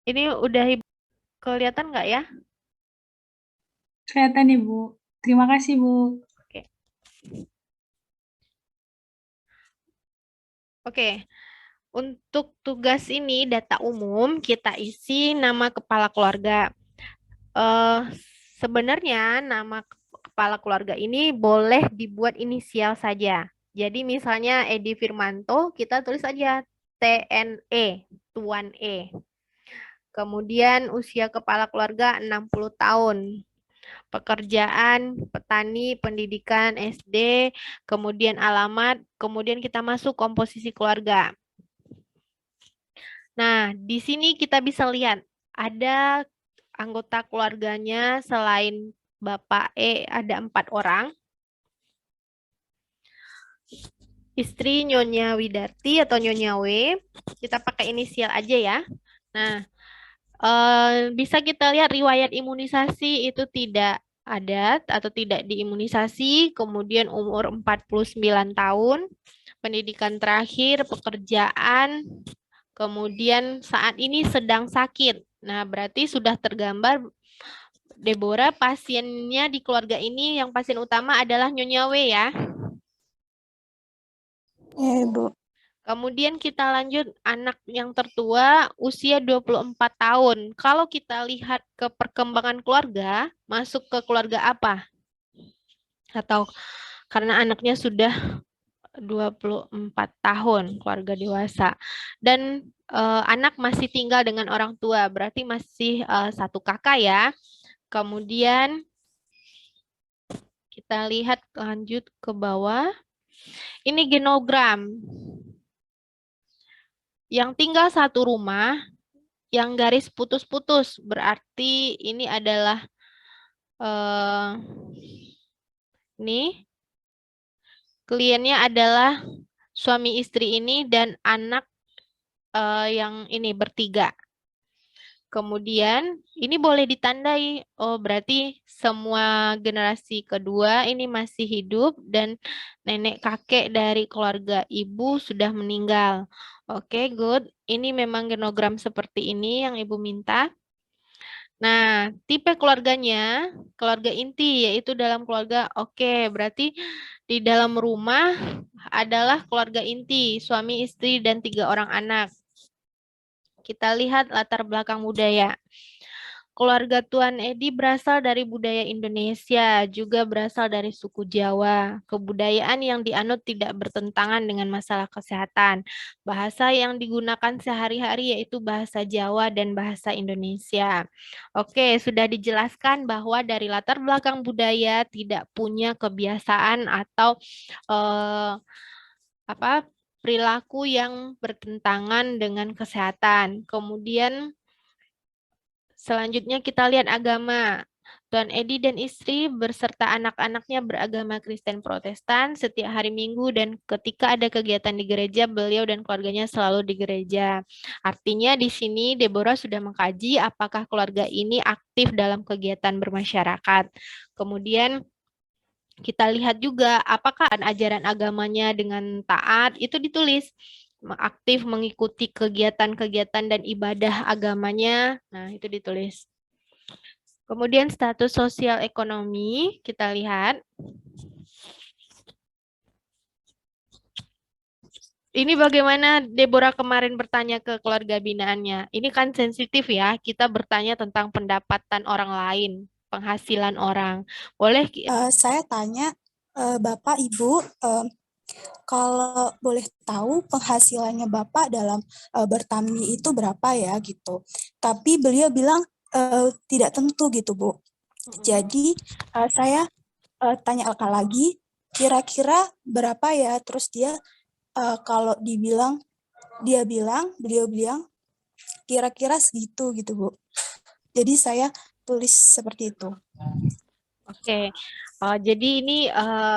Ini udah kelihatan nggak ya? Kelihatan Ibu. Terima kasih Bu. Oke. Oke. Untuk tugas ini data umum kita isi nama kepala keluarga. Eh, Sebenarnya nama kepala keluarga ini boleh dibuat inisial saja. Jadi misalnya Edi Firmanto, kita tulis aja TNE, Tuan E. Kemudian usia kepala keluarga 60 tahun. Pekerjaan, petani, pendidikan, SD, kemudian alamat, kemudian kita masuk komposisi keluarga. Nah, di sini kita bisa lihat ada anggota keluarganya selain Bapak E ada 4 orang. Istri Nyonya Widarti atau Nyonya W, kita pakai inisial aja ya. Nah, bisa kita lihat riwayat imunisasi itu tidak ada atau tidak diimunisasi, kemudian umur 49 tahun, pendidikan terakhir, pekerjaan, kemudian saat ini sedang sakit. Nah, berarti sudah tergambar Deborah pasiennya di keluarga ini yang pasien utama adalah Nyonya W ya. Ya, Ibu. Kemudian kita lanjut anak yang tertua usia 24 tahun. Kalau kita lihat ke perkembangan keluarga, masuk ke keluarga apa? Atau karena anaknya sudah 24 tahun, keluarga dewasa. Dan anak masih tinggal dengan orang tua, berarti masih satu kakak ya. Kemudian kita lihat lanjut ke bawah. Ini genogram. Yang tinggal satu rumah, yang garis putus-putus, berarti ini adalah eh, ini kliennya adalah suami istri ini dan anak yang ini bertiga. Kemudian ini boleh ditandai, oh berarti semua generasi kedua ini masih hidup dan nenek kakek dari keluarga ibu sudah meninggal. Oke, good. Ini memang genogram seperti ini yang ibu minta. Nah, tipe keluarganya, keluarga inti, yaitu dalam keluarga, oke, berarti di dalam rumah adalah keluarga inti, suami, istri, dan 3 orang anak. Kita lihat latar belakang budaya. Keluarga Tuan Edi berasal dari budaya Indonesia, juga berasal dari suku Jawa. Kebudayaan yang dianut tidak bertentangan dengan masalah kesehatan. Bahasa yang digunakan sehari-hari yaitu bahasa Jawa dan bahasa Indonesia. Oke, sudah dijelaskan bahwa dari latar belakang budaya tidak punya kebiasaan atau apa perilaku yang bertentangan dengan kesehatan. Kemudian selanjutnya kita lihat agama. Tuan Edi dan istri berserta anak-anaknya beragama Kristen Protestan setiap hari Minggu dan ketika ada kegiatan di gereja, beliau dan keluarganya selalu di gereja. Artinya di sini Deborah sudah mengkaji apakah keluarga ini aktif dalam kegiatan bermasyarakat. Kemudian kita lihat juga apakah ajaran agamanya dengan taat, itu ditulis aktif mengikuti kegiatan-kegiatan dan ibadah agamanya. Nah, itu ditulis. Kemudian status sosial ekonomi, kita lihat. Ini bagaimana Deborah kemarin bertanya ke keluarga binaannya. Ini kan sensitif ya, kita bertanya tentang pendapatan orang lain, penghasilan orang. Boleh Saya tanya, Bapak, Ibu, kalau boleh tahu penghasilannya Bapak dalam bertani itu berapa ya gitu. Tapi beliau bilang tidak tentu gitu, Bu. Jadi saya tanya lagi, kira-kira berapa ya? Terus kalau beliau bilang kira-kira segitu gitu, Bu. Jadi saya tulis seperti itu. Oke, jadi ini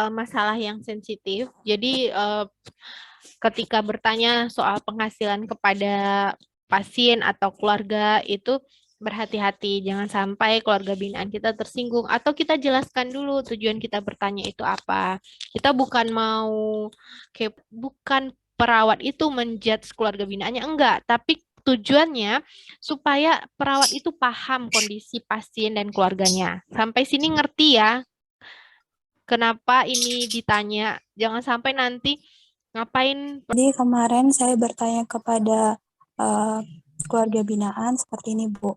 masalah yang sensitif. Jadi ketika bertanya soal penghasilan kepada pasien atau keluarga itu berhati-hati, jangan sampai keluarga binaan kita tersinggung atau kita jelaskan dulu tujuan kita bertanya itu apa. Kita bukan mau bukan perawat itu menjudge keluarga binaannya enggak, tapi tujuannya supaya perawat itu paham kondisi pasien dan keluarganya. Sampai sini ngerti ya? Kenapa ini ditanya? Jangan sampai nanti ngapain. Jadi kemarin saya bertanya kepada keluarga binaan seperti ini, Bu.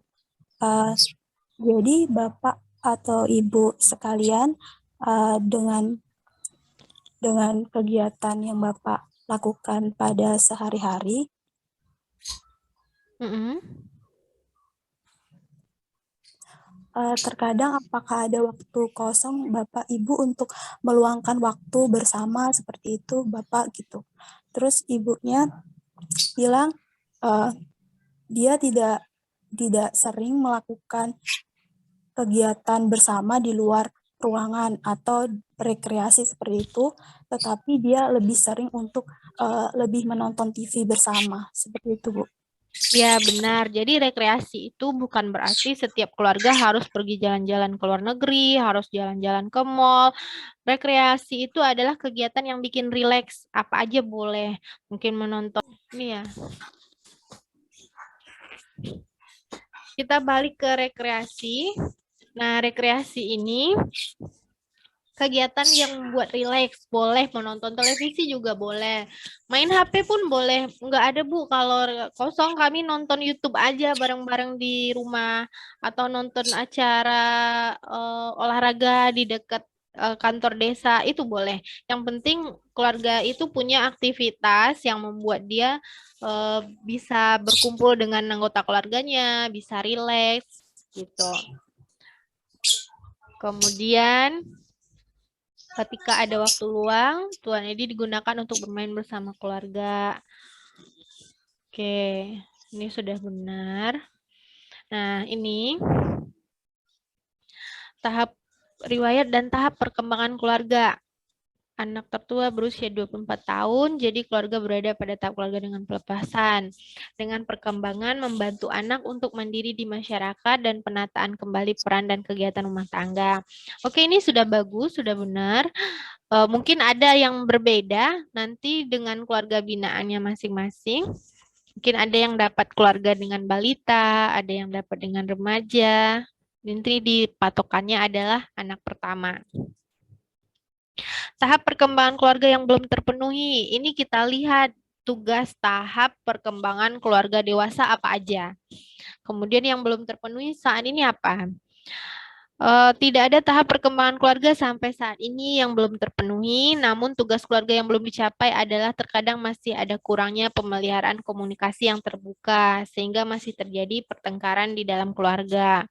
Jadi Bapak atau Ibu sekalian dengan kegiatan yang Bapak lakukan pada sehari-hari, terkadang apakah ada waktu kosong Bapak Ibu untuk meluangkan waktu bersama seperti itu Bapak gitu. Terus ibunya bilang dia tidak sering melakukan kegiatan bersama di luar ruangan atau rekreasi seperti itu, tetapi dia lebih sering untuk lebih menonton TV bersama seperti itu, Bu. Ya benar, jadi rekreasi itu bukan berarti setiap keluarga harus pergi jalan-jalan ke luar negeri, harus jalan-jalan ke mall. Rekreasi itu adalah kegiatan yang bikin rileks, apa aja boleh. Mungkin menonton, ini ya. Kita balik ke rekreasi. Nah, rekreasi ini kegiatan yang buat rileks, boleh menonton televisi juga boleh, main HP pun boleh. Nggak ada Bu, kalau kosong kami nonton YouTube aja bareng-bareng di rumah atau nonton acara olahraga di dekat kantor desa itu boleh. Yang penting keluarga itu punya aktivitas yang membuat dia bisa berkumpul dengan anggota keluarganya, bisa rileks gitu. Kemudian ketika ada waktu luang, Tuan Edi digunakan untuk bermain bersama keluarga. Oke, ini sudah benar. Nah, ini tahap riwayat dan tahap perkembangan keluarga. Anak tertua berusia 24 tahun, jadi keluarga berada pada tahap keluarga dengan pelepasan. Dengan perkembangan membantu anak untuk mandiri di masyarakat dan penataan kembali peran dan kegiatan rumah tangga. Oke, ini sudah bagus, sudah benar. Mungkin ada yang berbeda nanti dengan keluarga binaannya masing-masing. Mungkin ada yang dapat keluarga dengan balita, ada yang dapat dengan remaja. Nanti di patokannya adalah anak pertama. Tahap perkembangan keluarga yang belum terpenuhi. Ini kita lihat tugas tahap perkembangan keluarga dewasa apa aja. Kemudian yang belum terpenuhi saat ini apa? Tidak ada tahap perkembangan keluarga sampai saat ini yang belum terpenuhi, namun tugas keluarga yang belum dicapai adalah terkadang masih ada kurangnya pemeliharaan komunikasi yang terbuka, sehingga masih terjadi pertengkaran di dalam keluarga.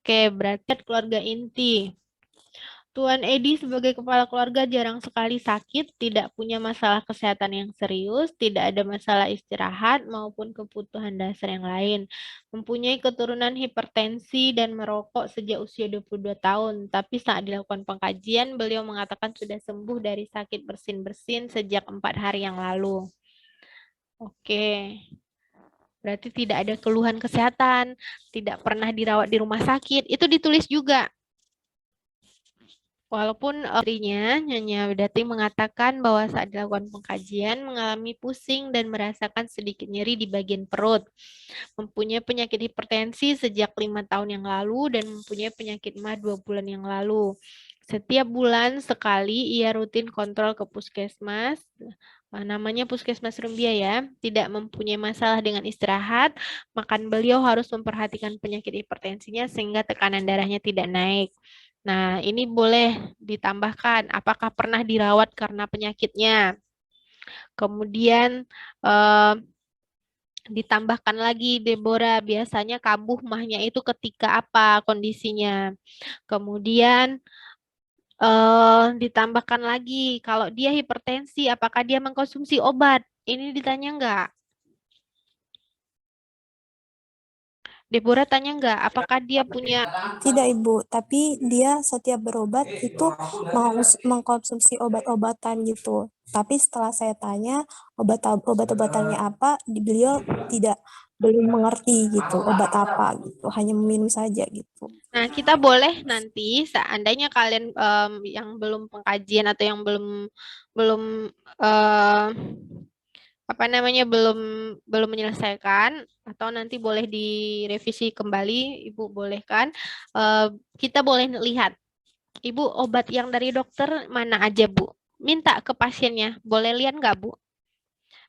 Oke, berarti keluarga inti. Tuan Edi sebagai kepala keluarga jarang sekali sakit, tidak punya masalah kesehatan yang serius, tidak ada masalah istirahat maupun kebutuhan dasar yang lain. Mempunyai keturunan hipertensi dan merokok sejak usia 22 tahun, tapi saat dilakukan pengkajian, beliau mengatakan sudah sembuh dari sakit bersin-bersin sejak 4 hari yang lalu. Oke. Berarti tidak ada keluhan kesehatan, tidak pernah dirawat di rumah sakit, itu ditulis juga. Walaupun istrinya, Nyonya Widati mengatakan bahwa saat dilakukan pengkajian mengalami pusing dan merasakan sedikit nyeri di bagian perut. Mempunyai penyakit hipertensi sejak 5 tahun yang lalu dan mempunyai penyakit MAH 2 bulan yang lalu. Setiap bulan sekali ia rutin kontrol ke puskesmas. Namanya Puskesmas Rumbia ya. Tidak mempunyai masalah dengan istirahat, makan beliau harus memperhatikan penyakit hipertensinya sehingga tekanan darahnya tidak naik. Nah, ini boleh ditambahkan apakah pernah dirawat karena penyakitnya. Kemudian ditambahkan lagi Deborah, biasanya kambuh mahnya itu ketika apa kondisinya. Kemudian ditambahkan lagi kalau dia hipertensi, apakah dia mengkonsumsi obat? Ini ditanya enggak? Deborah tanya enggak, apakah dia punya... Tidak, Ibu, tapi dia setiap berobat itu mengkonsumsi obat-obatan gitu. Tapi setelah saya tanya obat-obatannya apa, beliau belum mengerti gitu, obat apa gitu, hanya meminum saja gitu. Nah, kita boleh nanti seandainya kalian yang belum pengkajian atau yang belum apa namanya belum menyelesaikan atau nanti boleh direvisi kembali, Ibu boleh kan? Kita boleh lihat, Ibu obat yang dari dokter mana aja, Bu? Minta ke pasiennya, boleh lihat nggak, Bu?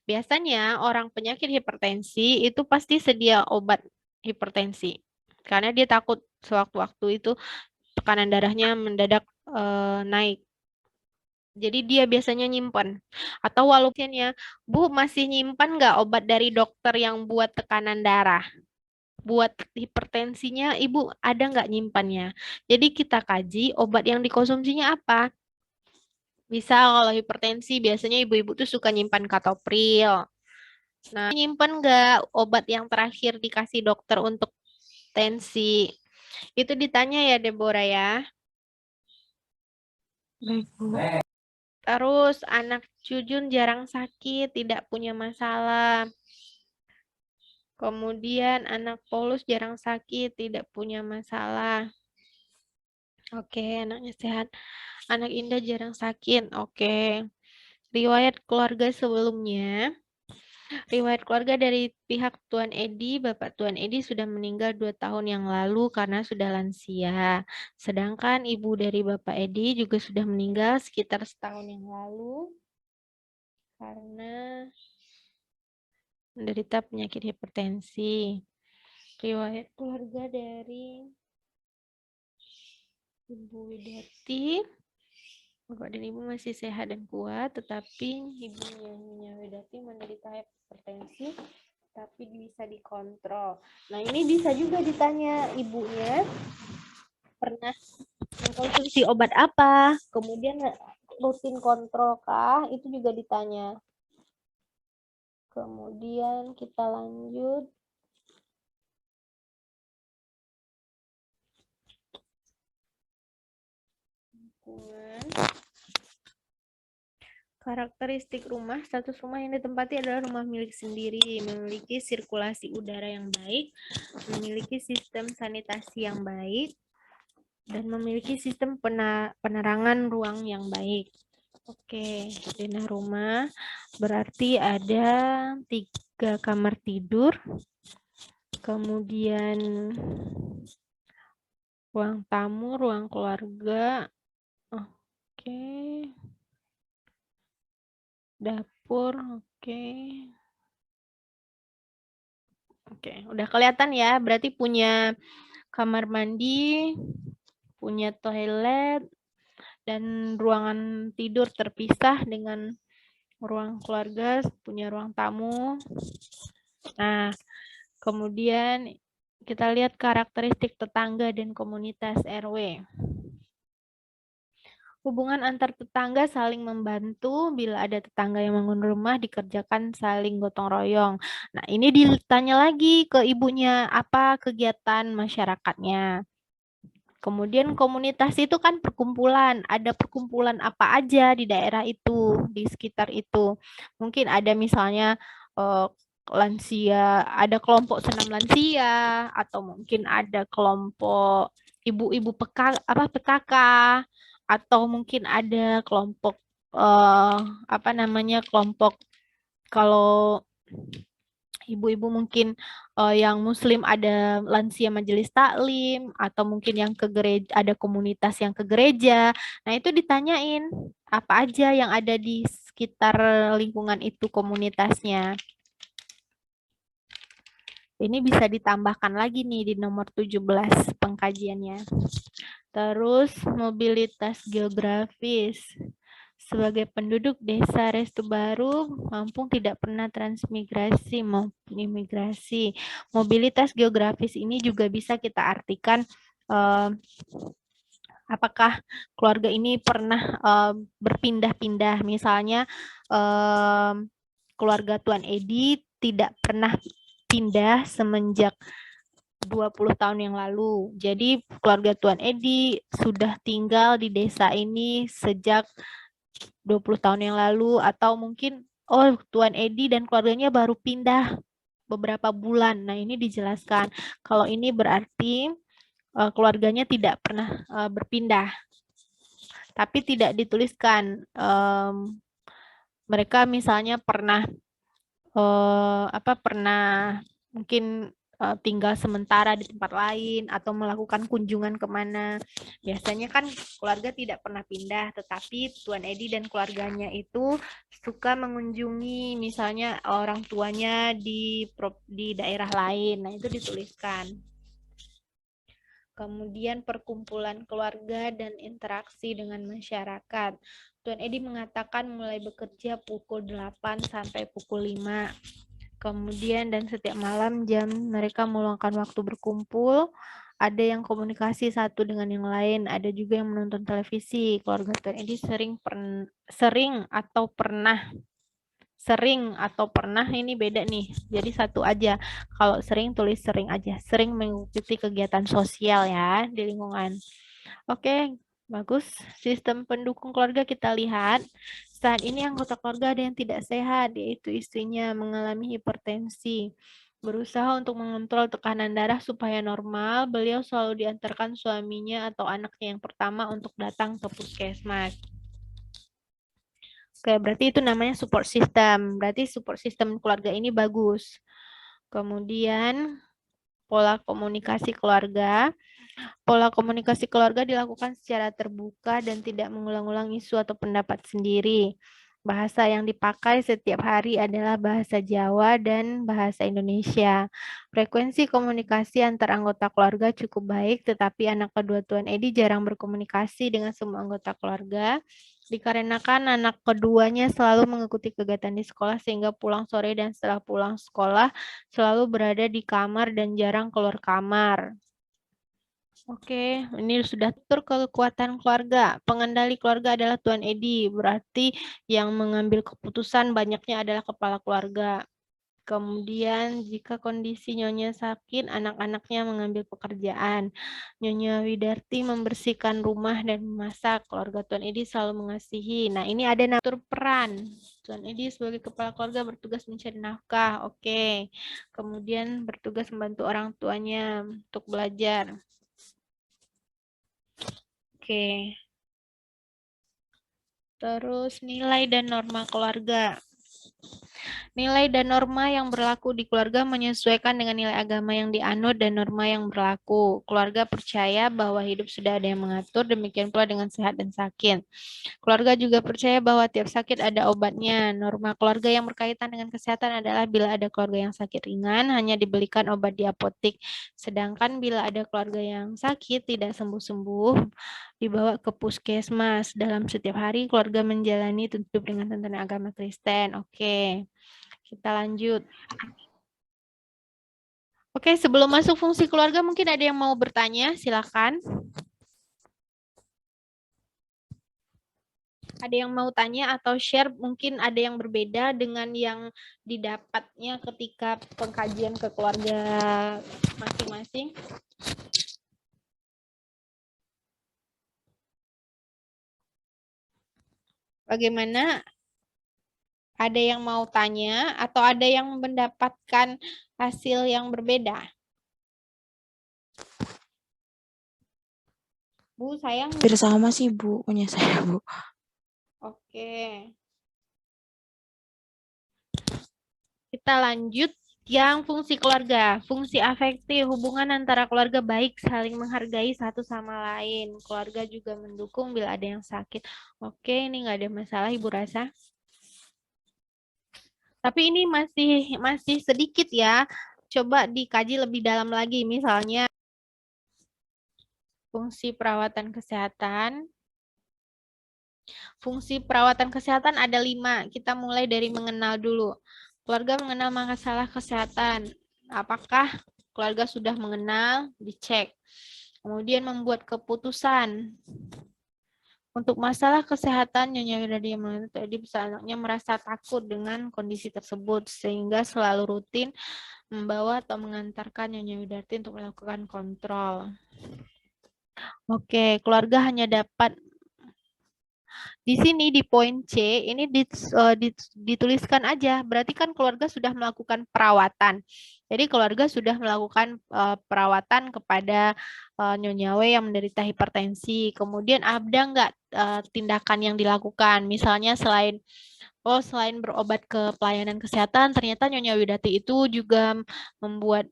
Biasanya orang penyakit hipertensi itu pasti sedia obat hipertensi. Karena dia takut sewaktu-waktu itu tekanan darahnya mendadak naik. Jadi dia biasanya nyimpan. Atau walaupun ya, Bu masih nyimpan nggak obat dari dokter yang buat tekanan darah? Buat hipertensinya, Ibu ada nggak nyimpannya? Jadi kita kaji obat yang dikonsumsinya apa. Bisa kalau hipertensi biasanya ibu-ibu tuh suka nyimpan katopril. Nah, nyimpan nggak obat yang terakhir dikasih dokter untuk tensi? Itu ditanya ya, Deborah ya. Baik, Bu. Terus anak Jujun jarang sakit, tidak punya masalah. Kemudian anak Paulus jarang sakit, tidak punya masalah. Oke, anaknya sehat. Anak Indah jarang sakit. Oke. Riwayat keluarga sebelumnya. Riwayat keluarga dari pihak Tuan Edi, Bapak Tuan Edi sudah meninggal 2 tahun yang lalu karena sudah lansia. Sedangkan ibu dari Bapak Edi juga sudah meninggal sekitar setahun yang lalu karena menderita penyakit hipertensi. Riwayat keluarga dari Ibu Widati, Bapak dan Ibu masih sehat dan kuat, tetapi ibunya Nyonya Widati menderita hipertensi, tapi bisa dikontrol. Nah, ini bisa juga ditanya ibunya pernah mengkonsumsi obat apa, kemudian rutin kontrol kah, itu juga ditanya. Kemudian kita lanjut. Karakteristik rumah, status rumah yang ditempati adalah rumah milik sendiri, memiliki sirkulasi udara yang baik, memiliki sistem sanitasi yang baik, dan memiliki sistem penerangan ruang yang baik. Oke, denah rumah berarti ada 3 kamar tidur, kemudian ruang tamu, ruang keluarga, oke, dapur, oke. Oke, udah kelihatan ya, berarti punya kamar mandi, punya toilet, dan ruangan tidur terpisah dengan ruang keluarga, punya ruang tamu. Nah, kemudian kita lihat karakteristik tetangga dan komunitas RW. Hubungan antar tetangga saling membantu, bila ada tetangga yang bangun rumah dikerjakan saling gotong royong. Nah, ini ditanya lagi ke ibunya, apa kegiatan masyarakatnya. Kemudian komunitas itu kan perkumpulan, ada perkumpulan apa aja di daerah itu, di sekitar itu. Mungkin ada misalnya lansia, ada kelompok senam lansia, atau mungkin ada kelompok ibu-ibu PKK, atau mungkin ada kelompok kelompok kalau ibu-ibu mungkin yang muslim ada lansia majelis taklim, atau mungkin yang ke gereja ada komunitas yang ke gereja. Nah, itu ditanyain apa aja yang ada di sekitar lingkungan itu komunitasnya. Ini bisa ditambahkan lagi nih di nomor 17 pengkajiannya. Terus mobilitas geografis. Sebagai penduduk desa Restu Baru, Lampung tidak pernah transmigrasi maupun imigrasi. Mobilitas geografis ini juga bisa kita artikan apakah keluarga ini pernah berpindah-pindah. Misalnya keluarga Tuan Edi tidak pernah pindah semenjak 20 tahun yang lalu. Jadi keluarga Tuan Edi sudah tinggal di desa ini sejak 20 tahun yang lalu, atau mungkin Tuan Edi dan keluarganya baru pindah beberapa bulan. Nah, ini dijelaskan. Kalau ini berarti keluarganya tidak pernah berpindah. Tapi tidak dituliskan mereka misalnya pernah pernah mungkin tinggal sementara di tempat lain atau melakukan kunjungan kemana. Biasanya kan keluarga tidak pernah pindah, tetapi Tuan Edi dan keluarganya itu suka mengunjungi misalnya orang tuanya di daerah lain. Nah, itu dituliskan. Kemudian perkumpulan keluarga dan interaksi dengan masyarakat. Tuan Edi mengatakan mulai bekerja pukul 8 sampai pukul 5. Kemudian dan setiap malam mereka meluangkan waktu berkumpul. Ada yang komunikasi satu dengan yang lain, ada juga yang menonton televisi. Keluarga Tuan Edi sering atau pernah ini beda nih. Jadi satu aja. Kalau sering tulis sering aja. Sering mengikuti kegiatan sosial ya di lingkungan. Oke, bagus. Sistem pendukung keluarga kita lihat. Saat ini anggota keluarga ada yang tidak sehat, yaitu istrinya mengalami hipertensi. Berusaha untuk mengontrol tekanan darah supaya normal, beliau selalu diantarkan suaminya atau anaknya yang pertama untuk datang ke puskesmas. Oke, berarti itu namanya support system. Berarti support system keluarga ini bagus. Kemudian pola komunikasi keluarga. Pola komunikasi keluarga dilakukan secara terbuka dan tidak mengulang-ulang isu atau pendapat sendiri. Bahasa yang dipakai setiap hari adalah bahasa Jawa dan bahasa Indonesia. Frekuensi komunikasi antar anggota keluarga cukup baik, tetapi anak kedua Tuan Edi jarang berkomunikasi dengan semua anggota keluarga, dikarenakan anak keduanya selalu mengikuti kegiatan di sekolah sehingga pulang sore dan setelah pulang sekolah selalu berada di kamar dan jarang keluar kamar. Oke, ini sudah tur kekuatan keluarga. Pengendali keluarga adalah Tuan Edi, berarti yang mengambil keputusan banyaknya adalah kepala keluarga. Kemudian jika kondisi Nyonya sakit, anak-anaknya mengambil pekerjaan. Nyonya Widarti membersihkan rumah dan memasak. Keluarga Tuan Edi selalu mengasihi. Nah, ini ada atur peran. Tuan Edi sebagai kepala keluarga bertugas mencari nafkah. Oke. Kemudian bertugas membantu orang tuanya untuk belajar. Oke. Terus nilai dan norma keluarga. Nilai dan norma yang berlaku di keluarga menyesuaikan dengan nilai agama yang dianut dan norma yang berlaku. Keluarga percaya bahwa hidup sudah ada yang mengatur, demikian pula dengan sehat dan sakit. Keluarga juga percaya bahwa tiap sakit ada obatnya. Norma keluarga yang berkaitan dengan kesehatan adalah bila ada keluarga yang sakit ringan, hanya dibelikan obat di apotik. Sedangkan bila ada keluarga yang sakit, tidak sembuh-sembuh, dibawa ke puskesmas. Dalam setiap hari, keluarga menjalani hidup dengan tuntunan agama Kristen. Oke. Kita lanjut. Oke, sebelum masuk fungsi keluarga, mungkin ada yang mau bertanya, silakan. Ada yang mau tanya atau share, mungkin ada yang berbeda dengan yang didapatnya ketika pengkajian ke keluarga masing-masing. Bagaimana? Ada yang mau tanya atau ada yang mendapatkan hasil yang berbeda? Bu, sayang. Hampir sama sih, Bu, punya saya, Bu. Oke. Kita lanjut yang fungsi keluarga. Fungsi afektif, hubungan antara keluarga baik, saling menghargai satu sama lain. Keluarga juga mendukung bila ada yang sakit. Oke, ini nggak ada masalah, Ibu rasa. Tapi ini masih sedikit ya. Coba dikaji lebih dalam lagi. Misalnya, fungsi perawatan kesehatan. Fungsi perawatan kesehatan ada 5. Kita mulai dari mengenal dulu. Keluarga mengenal masalah kesehatan. Apakah keluarga sudah mengenal? Dicek. Kemudian membuat keputusan. Untuk masalah kesehatan, Nyonya Widarti tadi bisa anaknya merasa takut dengan kondisi tersebut, sehingga selalu rutin membawa atau mengantarkan Nyonya Widarti untuk melakukan kontrol. Oke, keluarga hanya dapat di sini di poin C ini dituliskan aja, berarti kan keluarga sudah melakukan perawatan. Jadi keluarga sudah melakukan perawatan kepada Nyonya W yang menderita hipertensi. Kemudian ada nggak tindakan yang dilakukan? Misalnya selain Oh, selain berobat ke pelayanan kesehatan, ternyata Nyonya Widati itu juga membuat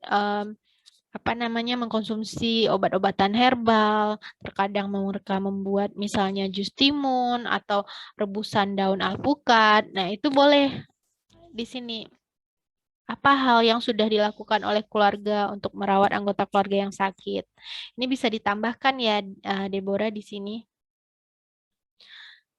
mengkonsumsi obat-obatan herbal. Terkadang mereka membuat misalnya jus timun atau rebusan daun alpukat. Nah, itu boleh di sini. Apa hal yang sudah dilakukan oleh keluarga untuk merawat anggota keluarga yang sakit? Ini bisa ditambahkan ya, Deborah di sini.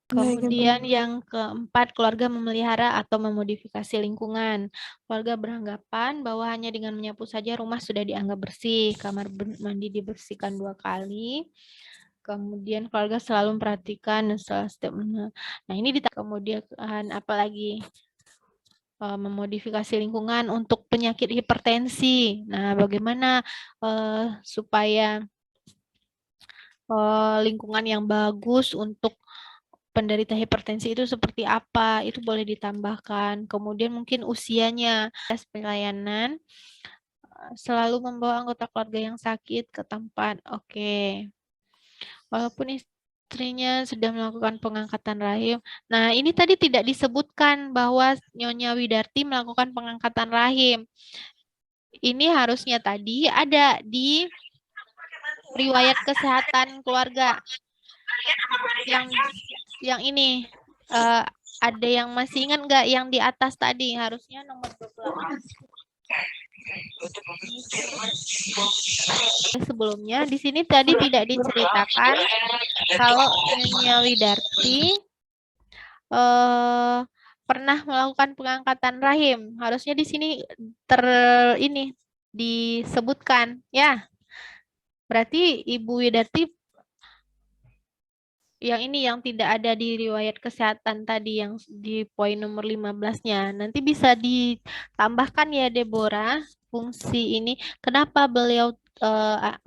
Baik, Ibu. Kemudian yang keempat, keluarga memelihara atau memodifikasi lingkungan. Keluarga beranggapan bahwa hanya dengan menyapu saja rumah sudah dianggap bersih. Kamar mandi dibersihkan 2 kali. Kemudian keluarga selalu memperhatikan setiap. Nah, ini kemudian apalagi memodifikasi lingkungan untuk penyakit hipertensi. Nah, bagaimana supaya lingkungan yang bagus untuk penderita hipertensi itu seperti apa, itu boleh ditambahkan. Kemudian mungkin usianya, pelayanan selalu membawa anggota keluarga yang sakit ke tempat. Oke. Walaupun istrinya sudah melakukan pengangkatan rahim. Nah, ini tadi tidak disebutkan bahwa Nyonya Widarti melakukan pengangkatan rahim. Ini harusnya tadi ada di riwayat kesehatan keluarga. Yang ini ada yang masih ingat nggak yang di atas tadi? Harusnya nomor 12. Sebelumnya di sini tadi tidak diceritakan kalau Nyonya Widarti pernah melakukan pengangkatan rahim. Harusnya di sini disebutkan ya. Berarti Ibu Widarti yang ini yang tidak ada di riwayat kesehatan tadi yang di poin nomor 15-nya. Nanti bisa ditambahkan ya Deborah fungsi ini. Kenapa beliau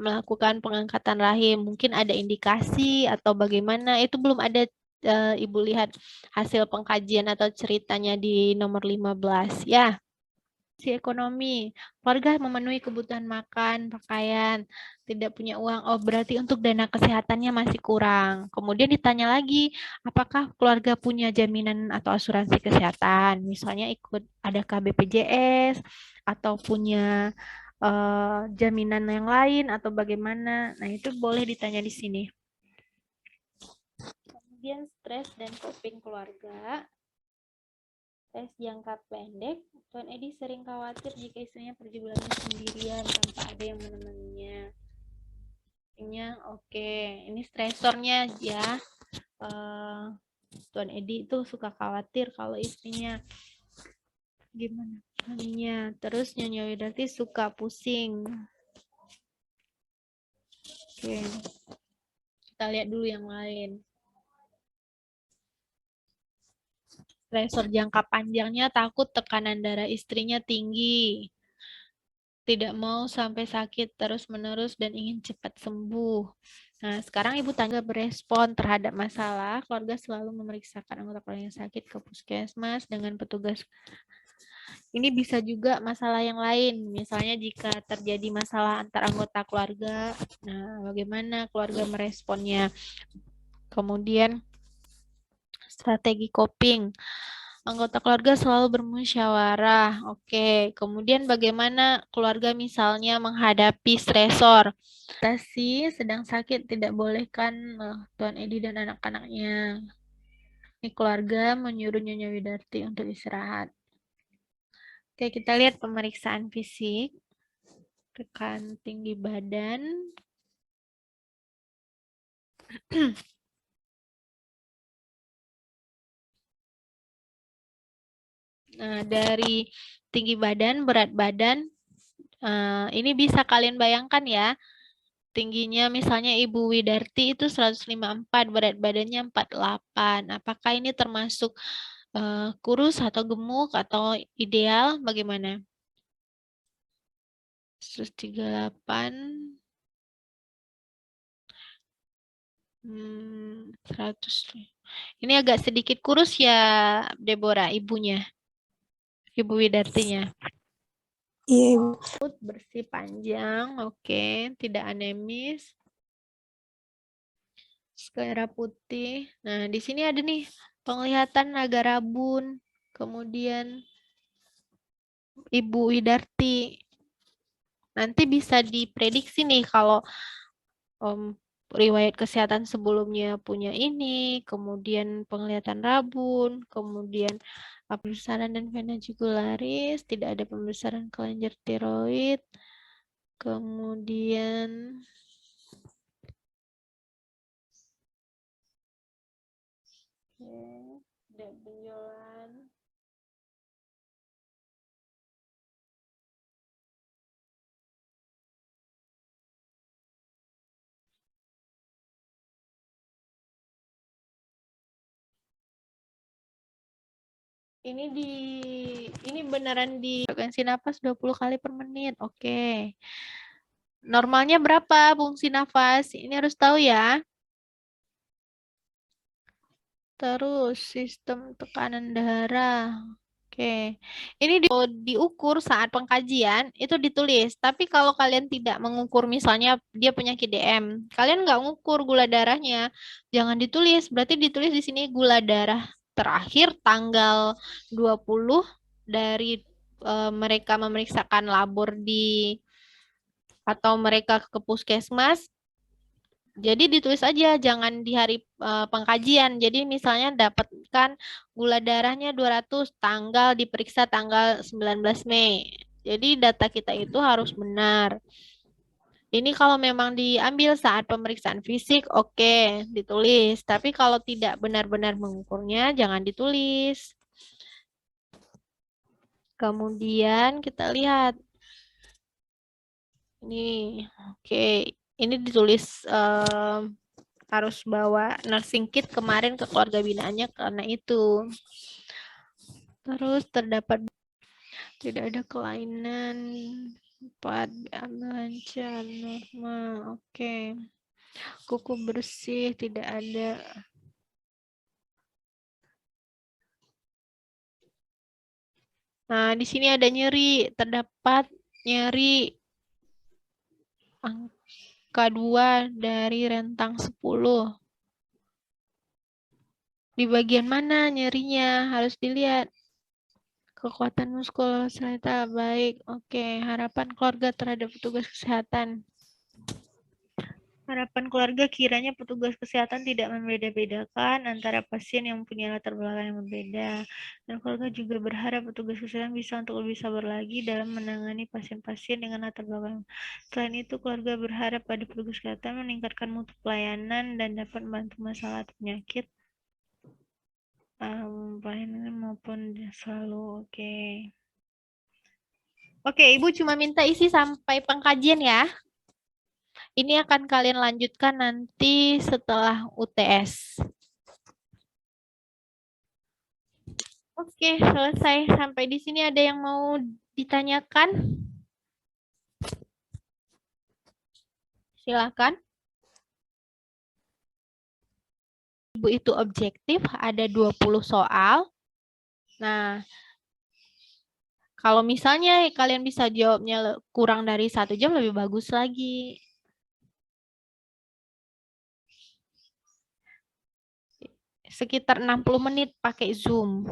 melakukan pengangkatan rahim? Mungkin ada indikasi atau bagaimana? Itu belum ada Ibu lihat hasil pengkajian atau ceritanya di nomor 15 ya. Ekonomi, keluarga memenuhi kebutuhan makan, pakaian, tidak punya uang. Oh, berarti untuk dana kesehatannya masih kurang. Kemudian ditanya lagi, apakah keluarga punya jaminan atau asuransi kesehatan? Misalnya ikut adakah BPJS atau punya jaminan yang lain atau bagaimana? Nah, itu boleh ditanya di sini. Kemudian stres dan coping keluarga. Tes jangka pendek, Tuan Edi sering khawatir jika istrinya pergi belajar sendirian tanpa ada yang menemaninya. Oke, ini stresornya ya. Tuan Edi itu suka khawatir kalau istrinya gimana maninya. Terus Nyonya Widarti suka pusing. Oke, kita lihat dulu yang lain. Stresor jangka panjangnya takut tekanan darah istrinya tinggi. Tidak mau sampai sakit terus-menerus dan ingin cepat sembuh. Nah, sekarang Ibu tangga berespon terhadap masalah. Keluarga selalu memeriksakan anggota keluarga yang sakit ke puskesmas dengan petugas. Ini bisa juga masalah yang lain. Misalnya jika terjadi masalah antar anggota keluarga, nah bagaimana keluarga meresponnya. Kemudian strategi coping. Anggota keluarga selalu bermusyawarah. Oke, kemudian bagaimana keluarga misalnya menghadapi stresor? Sedang sakit tidak bolehkan Tuan Edi dan anak-anaknya. Ini keluarga menyuruh Nyonya Widarti untuk istirahat. Oke, kita lihat pemeriksaan fisik. Tekan tinggi badan. Nah, dari tinggi badan, berat badan, ini bisa kalian bayangkan ya. Tingginya misalnya Ibu Widarti itu 154, berat badannya 48. Apakah ini termasuk kurus atau gemuk atau ideal? Bagaimana? 138. 100. Ini agak sedikit kurus ya, Deborah, ibunya. Ibu Widartinya. Iya, Ibu. Bersih panjang, oke, tidak anemis. Selera putih. Nah, di sini ada nih penglihatan Naga Rabun, kemudian Ibu Widarti. Nanti bisa diprediksi nih kalau riwayat kesehatan sebelumnya punya ini, kemudian penglihatan rabun, kemudian pembesaran dan vena jugularis, tidak ada pembesaran kelenjar tiroid, kemudian tidak benjolan. Ini beneran di frekuensi napas 20 kali per menit. Oke. Normalnya berapa fungsi nafas? Ini harus tahu ya. Terus sistem tekanan darah. Oke. Ini diukur saat pengkajian, itu ditulis. Tapi kalau kalian tidak mengukur, misalnya dia penyakit DM, kalian nggak ngukur gula darahnya, jangan ditulis. Berarti ditulis di sini gula darah terakhir tanggal 20 dari mereka memeriksakan labor atau mereka ke puskesmas. Jadi ditulis aja, jangan di hari pengkajian. Jadi misalnya dapatkan gula darahnya 200, tanggal diperiksa tanggal 19 Mei. Jadi data kita itu harus benar. Ini kalau memang diambil saat pemeriksaan fisik, oke, ditulis. Tapi kalau tidak benar-benar mengukurnya, jangan ditulis. Kemudian kita lihat. Ini, oke. Ini ditulis harus bawa nursing kit kemarin ke keluarga binaannya karena itu. Terus terdapat tidak ada kelainan 4 lancar normal. Oke. Kuku bersih tidak ada. Nah, di sini ada nyeri, terdapat nyeri angka 2 dari rentang 10. Di bagian mana nyerinya? Harus dilihat. Kekuatan muskuloskeletal baik. Oke, harapan keluarga terhadap petugas kesehatan. Harapan keluarga kiranya petugas kesehatan tidak membeda-bedakan antara pasien yang punya latar belakang yang berbeda. Dan keluarga juga berharap petugas kesehatan bisa untuk lebih sabar lagi dalam menangani pasien-pasien dengan latar belakang. Selain itu, keluarga berharap pada petugas kesehatan meningkatkan mutu pelayanan dan dapat membantu masalah penyakit pelayanan maupun selalu. Oke, Ibu cuma minta isi sampai pengkajian ya. Ini akan kalian lanjutkan nanti setelah UTS. Oke, selesai. Sampai di sini ada yang mau ditanyakan? Silakan. Ibu itu objektif, ada 20 soal. Nah, kalau misalnya kalian bisa jawabnya kurang dari 1 jam, lebih bagus lagi. Sekitar 60 menit pakai Zoom.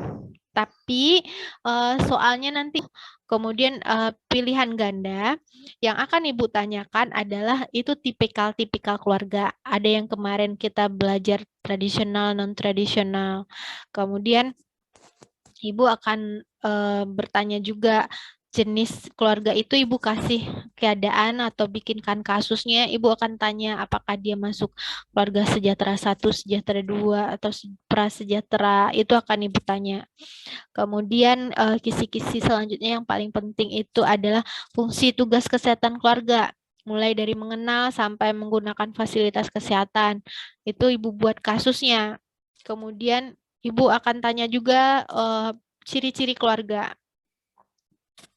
Tapi soalnya nanti kemudian pilihan ganda yang akan Ibu tanyakan adalah itu tipikal-tipikal keluarga. Ada yang kemarin kita belajar tradisional, non-tradisional. Kemudian Ibu akan bertanya juga jenis keluarga itu Ibu kasih keadaan atau bikinkan kasusnya. Ibu akan tanya apakah dia masuk keluarga sejahtera 1, sejahtera 2, atau prasejahtera. Itu akan Ibu tanya. Kemudian kisi-kisi selanjutnya yang paling penting itu adalah fungsi tugas kesehatan keluarga. Mulai dari mengenal sampai menggunakan fasilitas kesehatan. Itu Ibu buat kasusnya. Kemudian Ibu akan tanya juga ciri-ciri keluarga.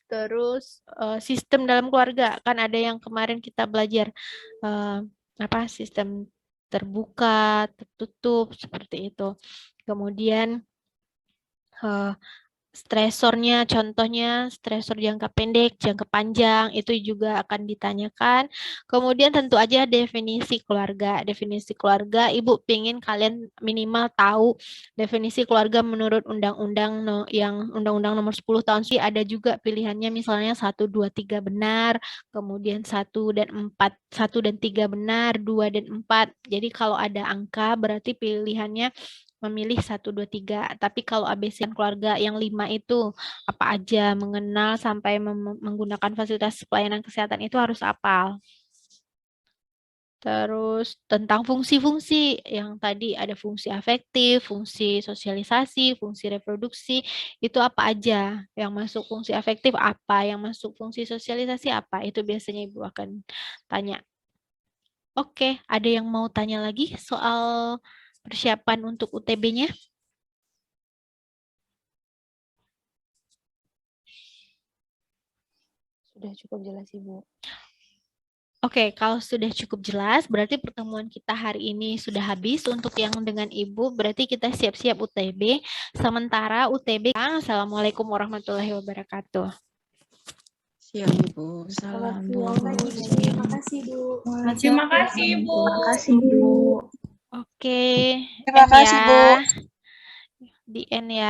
Terus sistem dalam keluarga, kan ada yang kemarin kita belajar sistem terbuka, tertutup, seperti itu. Kemudian Stresornya, contohnya stresor jangka pendek, jangka panjang, itu juga akan ditanyakan. Kemudian tentu aja definisi keluarga. Definisi keluarga, Ibu pengen kalian minimal tahu definisi keluarga menurut Undang-Undang Undang-Undang nomor 10 tahun sih ada juga pilihannya misalnya 1, 2, 3 benar, kemudian 1 dan 4, 1 dan 3 benar, 2 dan 4. Jadi kalau ada angka berarti pilihannya memilih 1, 2, 3. Tapi kalau ABC keluarga yang 5 itu apa aja, mengenal sampai menggunakan fasilitas pelayanan kesehatan itu harus hafal. Terus tentang fungsi-fungsi yang tadi ada fungsi afektif, fungsi sosialisasi, fungsi reproduksi, itu apa aja? Yang masuk fungsi afektif apa? Yang masuk fungsi sosialisasi apa? Itu biasanya Ibu akan tanya. Oke, ada yang mau tanya lagi soal persiapan untuk UTB-nya? Sudah cukup jelas Ibu. Oke, kalau sudah cukup jelas, berarti pertemuan kita hari ini sudah habis. Untuk yang dengan Ibu, berarti kita siap-siap UTB. Sementara UTB, Assalamualaikum warahmatullahi wabarakatuh. Siap Ibu. Salam Bu. Terima kasih, Bu. Terima kasih, Bu. Terima kasih Bu. Oke, Terima end kasih, ya. Bu. Di end ya.